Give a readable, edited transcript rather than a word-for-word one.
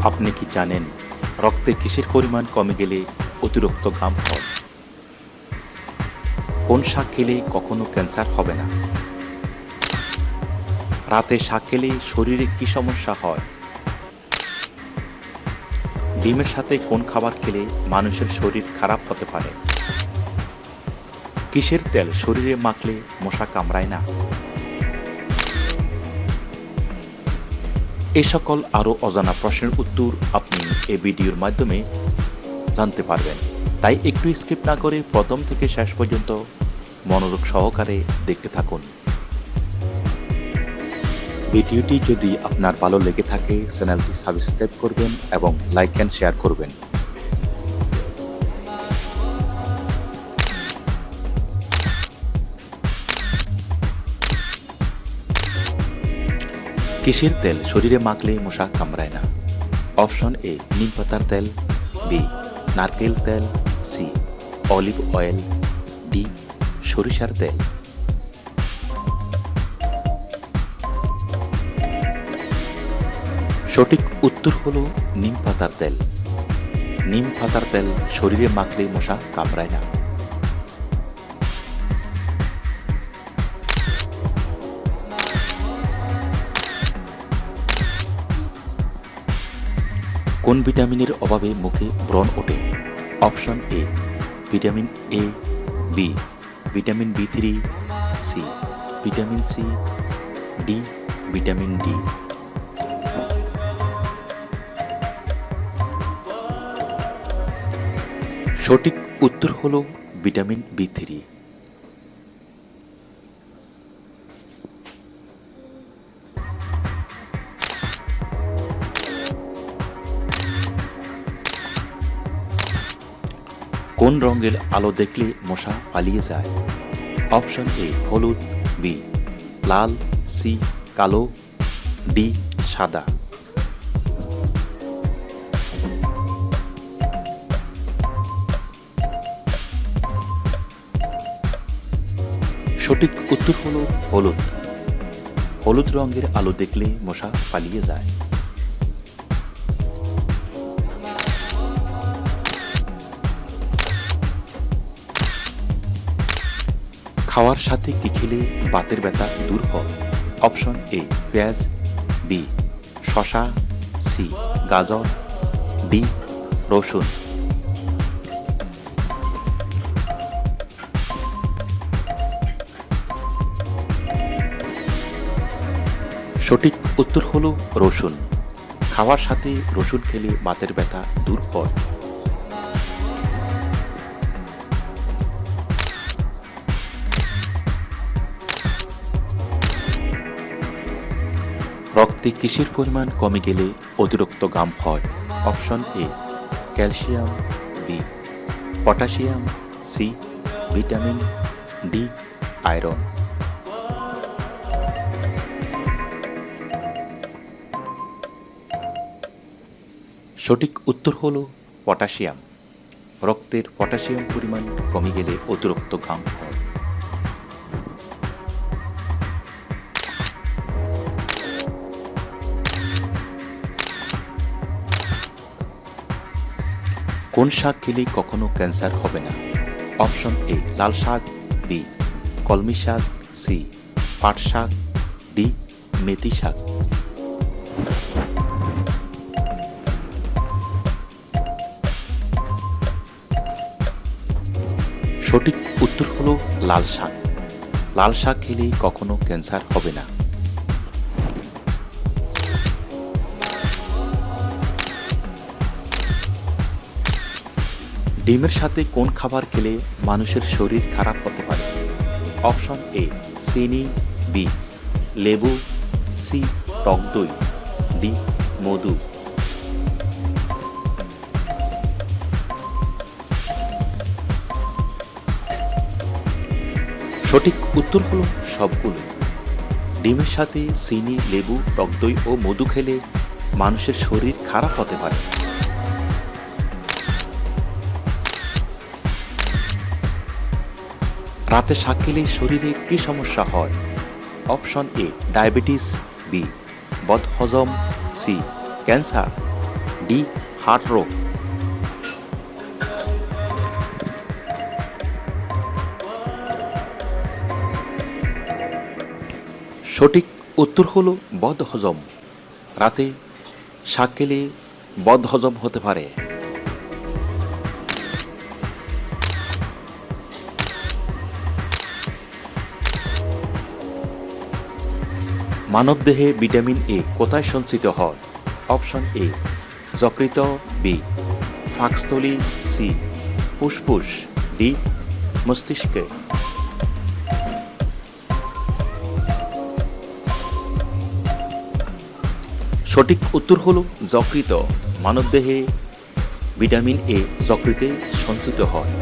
আপনি কি জানেন রক্তে কিসের পরিমাণ কমে গেলে অতিরিক্ত ঘাম হয়? কোন শাক খেলে কখনো ক্যান্সার হবে না? রাতে শাক খেলে শরীরে কি সমস্যা হয়? ডিমের সাথে কোন খাবার খেলে মানুষের শরীর খারাপ হতে পারে? কিসের তেল শরীরে মাখলে মশা কামড়ায় না? এই সকল আরও অজানা প্রশ্নের উত্তর আপনি এই ভিডিওর মাধ্যমে জানতে পারবেন, তাই একটু স্কিপ না করে প্রথম থেকে শেষ পর্যন্ত মনোযোগ সহকারে দেখতে থাকুন। ভিডিওটি যদি আপনার ভালো লেগে থাকে চ্যানেলটি সাবস্ক্রাইব করবেন এবং লাইক অ্যান্ড শেয়ার করবেন। কিসের তেল শরীরে মাখলে মশা কামড়ায় না? অপশন এ নিম পাতার তেল, বি নারকেল তেল, সি অলিভ অয়েল, ডি সরিষার তেল। সঠিক উত্তর হলো নিম পাতার তেল। নিম পাতার তেল শরীরে মাখলে মশা কামড়ায় না। কোন ভিটামিনের অভাবে মুখে ব্রণ ওঠে? Option A vitamin A, B vitamin বি3, C vitamin C, D vitamin D. সঠিক উত্তর হলো ভিটামিন বি3। কোন রঙের আলো দেখলে মশা পালিয়ে যায়? অপশন এ হলুদ, বি লাল, সি কালো, ডি সাদা। সঠিক উত্তর হলো হলুদ। হলুদ রঙের আলো দেখলে মশা পালিয়ে যায়। খাওয়ার সাথে কি খেলে বাতের ব্যথা দূর হয়? অপশন এ পেঁয়াজ, বি শসা, সি গাজর, ডি রসুন। সঠিক উত্তর হলো রসুন। খাওয়ার সাথে রসুন খেলে বাতের ব্যথা দূর হয়। রক্তে কিসের পরিমাণ কমে গেলে অতিরিক্ত ঘাম হয়? Option A calcium, B potassium, C vitamin, D iron. সঠিক উত্তর হল পটাশিয়াম। রক্তের পটাশিয়াম পরিমাণ কমে গেলে অতিরিক্ত ঘাম হয়। কোন শাক খেলে কখনো ক্যান্সার হবে না? অপশন এ লাল শাক, বি কলমি শাক, সি পাট শাক, ডি মেথি শাক। সঠিক উত্তর হলো লাল শাক। লাল শাক খেলে কখনো ক্যান্সার হবে না। ডিমের সাথে কোন খাবার খেলে মানুষের শরীর খারাপ হতে পারে? অপশন এ চিনি, বি লেবু, সি টক দই, ডি মধু। সঠিক উত্তর হলো সবগুলো। ডিমের সাথে চিনি, লেবু, টক দই ও মধু খেলে মানুষের শরীর খারাপ হতে পারে। রাতে শাক খেলে শরীরে কি সমস্যা হয়? অপশন এ ডায়াবেটিস, বি বদহজম, সি ক্যান্সার, ডি হার্ট রোগ। সঠিক উত্তর হলো বদহজম। রাতে শাক খেলে বদহজম হতে পারে। মানবদেহে ভিটামিন এ কোথায় সঞ্চিত হয়? অপশন এ যকৃত, বি পাকস্থলী, সি ফুসফুস, ডি মস্তিষ্কে। সঠিক উত্তর হল যকৃত। মানবদেহে ভিটামিন এ যকৃতে সঞ্চিত হয়।